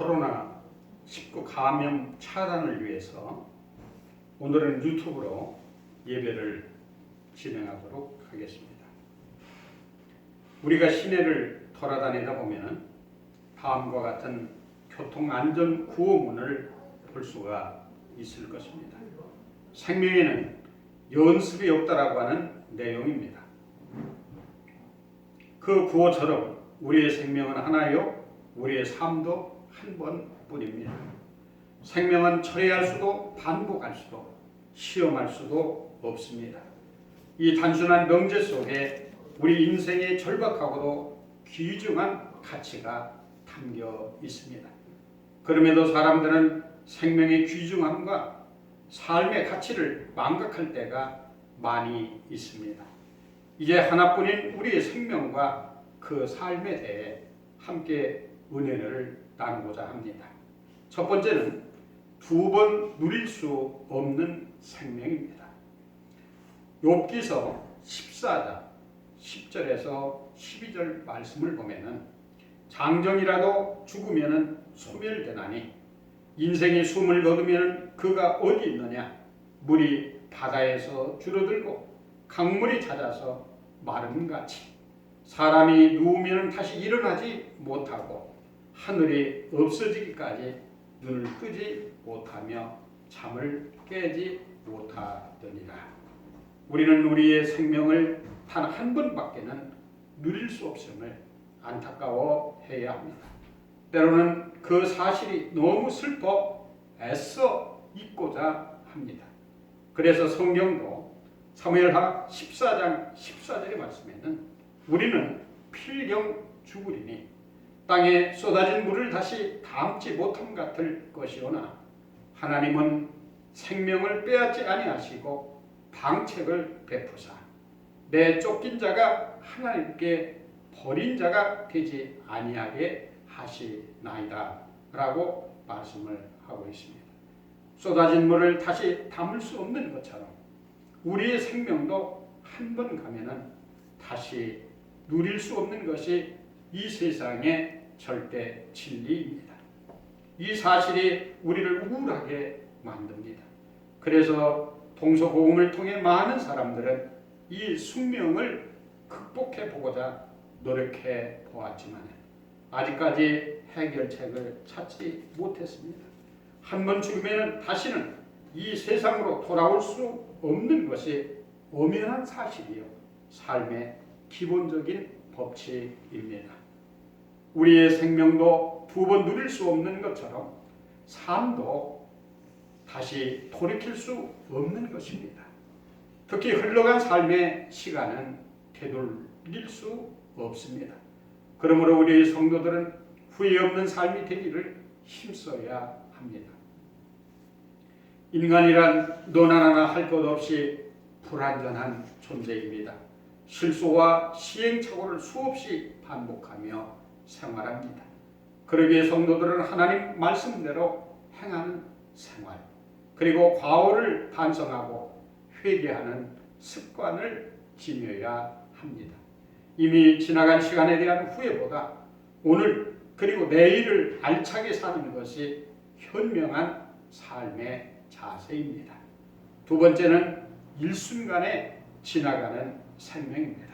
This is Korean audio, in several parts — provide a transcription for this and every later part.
코로나19 감염 차단을 위해서 오늘은 유튜브로 예배를 진행하도록 하겠습니다. 우리가 시내를 돌아다니다 보면 다음과 같은 교통안전 구호문을 볼 수가 있을 것입니다. 생명에는 연습이 없다라고 하는 내용입니다. 그 구호처럼 우리의 생명은 하나요, 우리의 삶도 한 번뿐입니다. 생명은 철회할 수도 반복할 수도 시험할 수도 없습니다. 이 단순한 명제 속에 우리 인생의 절박하고도 귀중한 가치가 담겨 있습니다. 그럼에도 사람들은 생명의 귀중함과 삶의 가치를 망각할 때가 많이 있습니다. 이제 하나뿐인 우리의 생명과 그 삶에 대해 함께 은혜를 나누고자 합니다. 첫 번째는 두 번 누릴 수 없는 생명입니다. 욥기서 14장 10절에서 12절 말씀을 보면은 장정이라도 죽으면은 소멸되나니 인생이 숨을 거두면 그가 어디 있느냐, 물이 바다에서 줄어들고 강물이 찾아서 마름같이 사람이 누우면 다시 일어나지 못하고 하늘이 없어지기까지 눈을 뜨지 못하며 잠을 깨지 못하더니라. 우리는 우리의 생명을 단 한 번밖에는 누릴 수 없음을 안타까워해야 합니다. 때로는 그 사실이 너무 슬퍼 애써 잊고자 합니다. 그래서 성경도 사무엘하 14장 14절의 말씀에는 우리는 필경 죽으리니 땅에 쏟아진 물을 다시 담지 못함 같을 것이오나 하나님은 생명을 빼앗지 아니하시고 방책을 베푸사 내 쫓긴 자가 하나님께 버린 자가 되지 아니하게 하시나이다 라고 말씀을 하고 있습니다. 쏟아진 물을 다시 담을 수 없는 것처럼 우리의 생명도 한 번 가면은 다시 누릴 수 없는 것이 이 세상의 절대 진리입니다. 이 사실이 우리를 우울하게 만듭니다. 그래서 동서고금을 통해 많은 사람들은 이 숙명을 극복해 보고자 노력해 보았지만 아직까지 해결책을 찾지 못했습니다. 한 번 죽으면 다시는 이 세상으로 돌아올 수 없는 것이 엄연한 사실이요, 삶의 기본적인 법칙입니다. 우리의 생명도 두 번 누릴 수 없는 것처럼 삶도 다시 돌이킬 수 없는 것입니다. 특히 흘러간 삶의 시간은 되돌릴 수 없습니다. 그러므로 우리 성도들은 후회 없는 삶이 되기를 힘써야 합니다. 인간이란 너나 나나 할 것 없이 불완전한 존재입니다. 실수와 시행착오를 수없이 반복하며 생활합니다. 그러기에 성도들은 하나님 말씀대로 행하는 생활, 그리고 과오를 반성하고 회개하는 습관을 지녀야 합니다. 이미 지나간 시간에 대한 후회보다 오늘 그리고 내일을 알차게 사는 것이 현명한 삶의 자세입니다. 두 번째는 일순간에 지나가는 생명입니다.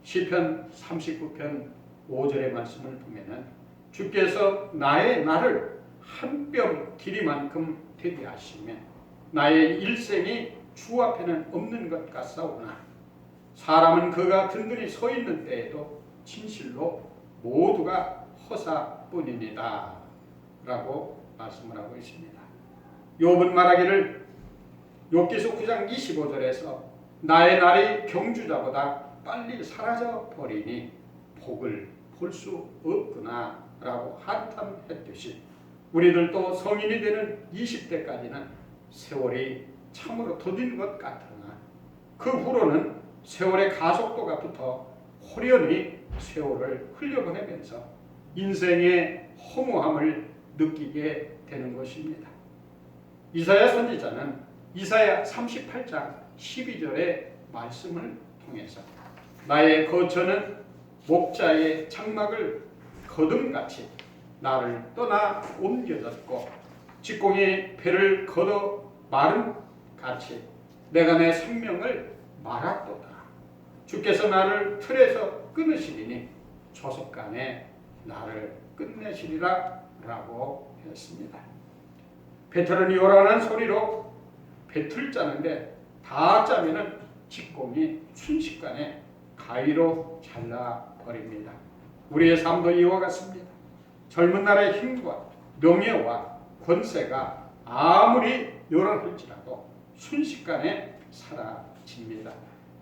시편 39편 5절의 말씀을 보면은 주께서 나의 날을 한 뼘 길이만큼 되게 하시면 나의 일생이 주 앞에는 없는 것 같사오나 사람은 그가 든든히 서 있는 때에도 진실로 모두가 허사뿐이니라 라고 말씀을 하고 있습니다. 욥은 말하기를 욥기서 9장 25절에서 나의 날이 경주자보다 빨리 사라져 버리니 복을 볼 수 없구나 라고 한탄했듯이 우리들도 성인이 되는 20대까지는 세월이 참으로 더딘 것 같으나 그 후로는 세월의 가속도가 붙어 호련히 세월을 흘려보내면서 인생의 허무함을 느끼게 되는 것입니다. 이사야 선지자는 이사야 38장 12절의 말씀을 통해서 나의 거처는 목자의 장막을 거둠같이 나를 떠나 옮겨졌고 직공이 배를 걷어 마른 같이 내가 내 생명을 말았도다. 주께서 나를 틀에서 끊으시리니 조속간에 나를 끝내시리라 라고 했습니다. 배틀은 요란한 소리로 배틀 짜는데 다 짜면은 직공이 순식간에 가위로 잘라버립니다. 우리의 삶도 이와 같습니다. 젊은 날의 힘과 명예와 권세가 아무리 요란할지라도 순식간에 사라집니다.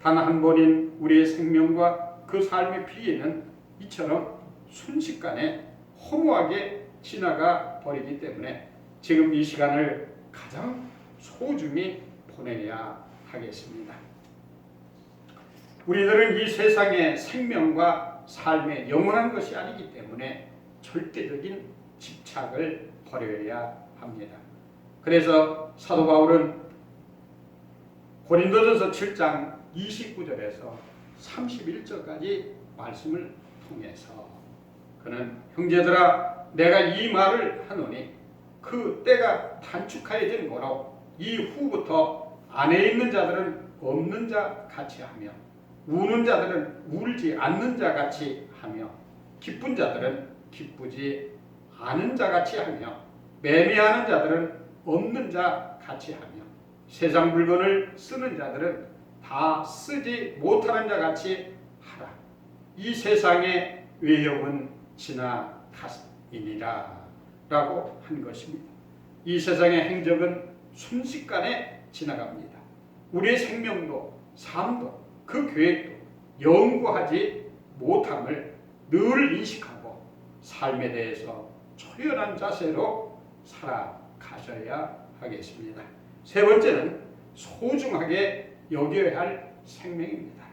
단 한 번인 우리의 생명과 그 삶의 피해는 이처럼 순식간에 허무하게 지나가 버리기 때문에 지금 이 시간을 가장 소중히 보내야 하겠습니다. 우리들은 이 세상의 생명과 삶에 영원한 것이 아니기 때문에 절대적인 집착을 버려야 합니다. 그래서 사도 바울은 고린도전서 7장 29절에서 31절까지 말씀을 통해서 그는 형제들아 내가 이 말을 하노니 그 때가 단축하여진 거로 이후부터 안에 있는 자들은 없는 자 같이 하며 우는 자들은 울지 않는 자 같이 하며 기쁜 자들은 기쁘지 않은 자 같이 하며 매매하는 자들은 없는 자 같이 하며 세상 물건을 쓰는 자들은 다 쓰지 못하는 자 같이 하라. 이 세상의 외형은 지나가니라 라고 한 것입니다. 이 세상의 행적은 순식간에 지나갑니다. 우리의 생명도 삶도 그 계획도 연구하지 못함을 늘 인식하고 삶에 대해서 초연한 자세로 살아가셔야 하겠습니다. 세 번째는 소중하게 여겨야 할 생명입니다.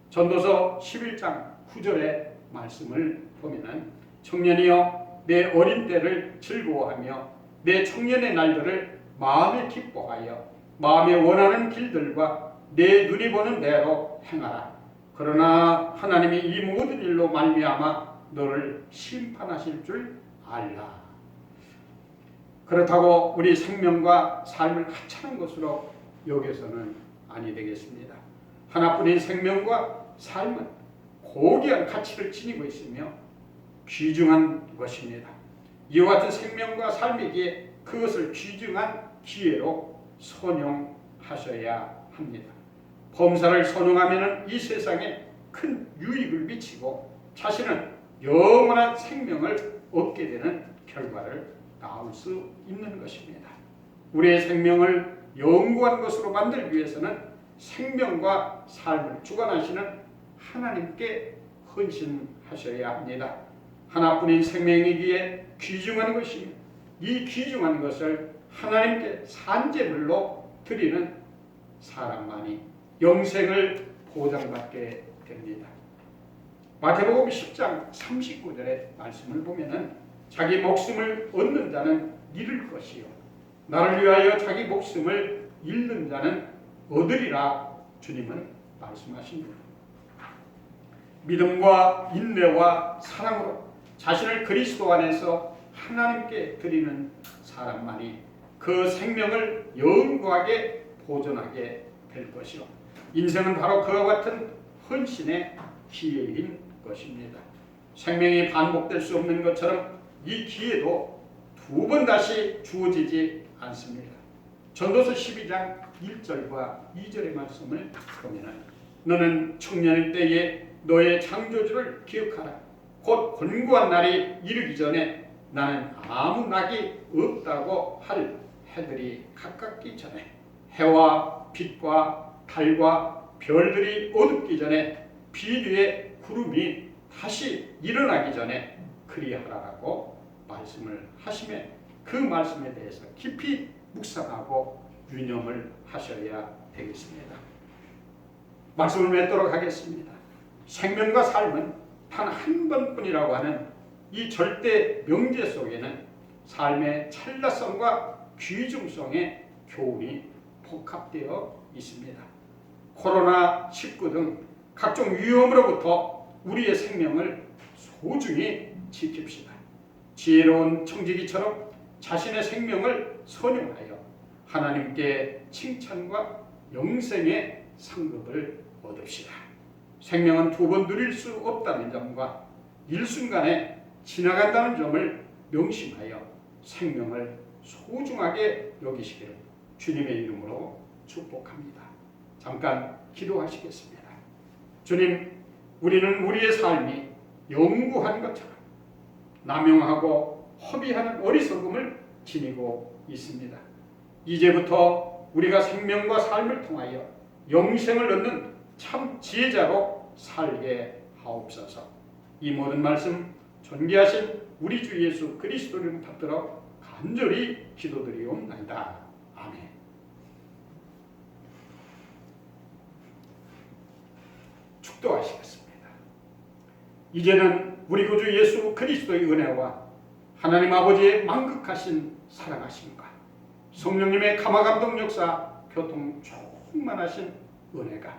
전도서 11장 9절의 말씀을 보면 청년이여 내 어린 때를 즐거워하며 내 청년의 날들을 마음에 기뻐하여 마음에 원하는 길들과 내 눈이 보는 대로 행하라. 그러나 하나님이 이 모든 일로 말미암아 너를 심판하실 줄 알라. 그렇다고 우리 생명과 삶을 하찮은 것으로 여겨서는 아니 되겠습니다. 하나뿐인 생명과 삶은 고귀한 가치를 지니고 있으며 귀중한 것입니다. 이와 같은 생명과 삶이기에 그것을 귀중한 기회로 선용하셔야 합니다. 범사를 선용하면 이 세상에 큰 유익을 미치고 자신은 영원한 생명을 얻게 되는 결과를 낳을 수 있는 것입니다. 우리의 생명을 영구한 것으로 만들기 위해서는 생명과 삶을 주관하시는 하나님께 헌신하셔야 합니다. 하나뿐인 생명이기에 귀중한 것이며 이 귀중한 것을 하나님께 산제물로 드리는 사람만이 영생을 보장받게 됩니다. 마태복음 10장 39절의 말씀을 보면은 자기 목숨을 얻는 자는 잃을 것이요 나를 위하여 자기 목숨을 잃는 자는 얻으리라 주님은 말씀하십니다. 믿음과 인내와 사랑으로 자신을 그리스도 안에서 하나님께 드리는 사람만이 그 생명을 영구하게 보존하게 될 것이요 인생은 바로 그와 같은 헌신의 기회인 것입니다. 생명이 반복될 수 없는 것처럼 이 기회도 두 번 다시 주어지지 않습니다. 전도서 12장 1절과 2절의 말씀을 보면 너는 청년일 때에 너의 창조주를 기억하라. 곧 권고한 날이 이르기 전에 나는 아무 낙이 없다고 할 해들이 가깝기 전에 해와 빛과 달과 별들이 어둡기 전에 비 뒤에 구름이 다시 일어나기 전에 그리하라라고 말씀을 하시면 그 말씀에 대해서 깊이 묵상하고 유념을 하셔야 되겠습니다. 말씀을 맺도록 하겠습니다. 생명과 삶은 단 한 번뿐이라고 하는 이 절대 명제 속에는 삶의 찰나성과 귀중성의 교훈이 복합되어 있습니다. 코로나19 등 각종 위험으로부터 우리의 생명을 소중히 지킵시다. 지혜로운 청지기처럼 자신의 생명을 선용하여 하나님께 칭찬과 영생의 상급을 얻읍시다. 생명은 두 번 누릴 수 없다는 점과 일순간에 지나간다는 점을 명심하여 생명을 소중하게 여기시기를 주님의 이름으로 축복합니다. 잠깐 기도하시겠습니다. 주님, 우리는 우리의 삶이 영구한 것처럼 남용하고 허비하는 어리석음을 지니고 있습니다. 이제부터 우리가 생명과 삶을 통하여 영생을 얻는 참 지혜자로 살게 하옵소서. 이 모든 말씀 존귀하신 우리 주 예수 그리스도를 받들어 간절히 기도드리옵나이다. 아멘. 축도하시겠습니다. 이제는 우리 구주 예수 그리스도의 은혜와 하나님 아버지의 만극하신 사랑하심과 성령님의 감화감동 역사 교통 충만하신 은혜가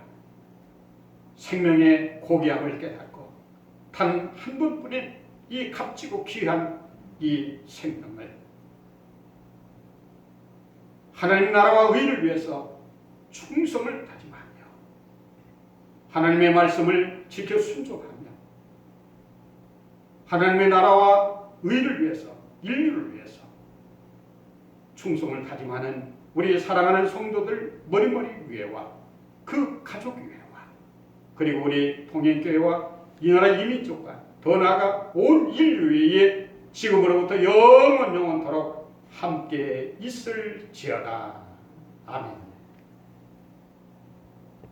생명의 고귀함을 깨닫고 단 한 번뿐인 이 값지고 귀한 이 생명을 하나님 나라와 의를 위해서 충성을 다짐하며 하나님의 말씀을 지켜 순종하며 하나님의 나라와 의를 위해서 인류를 위해서 충성을 다짐하는 우리의 사랑하는 성도들 머리머리 위에와 그 가족 위에와 그리고 우리 통행교회와 이 나라 이민족과 더 나아가 온 인류 위에 지금으로부터 영원토록 함께 있을지어다. 아멘.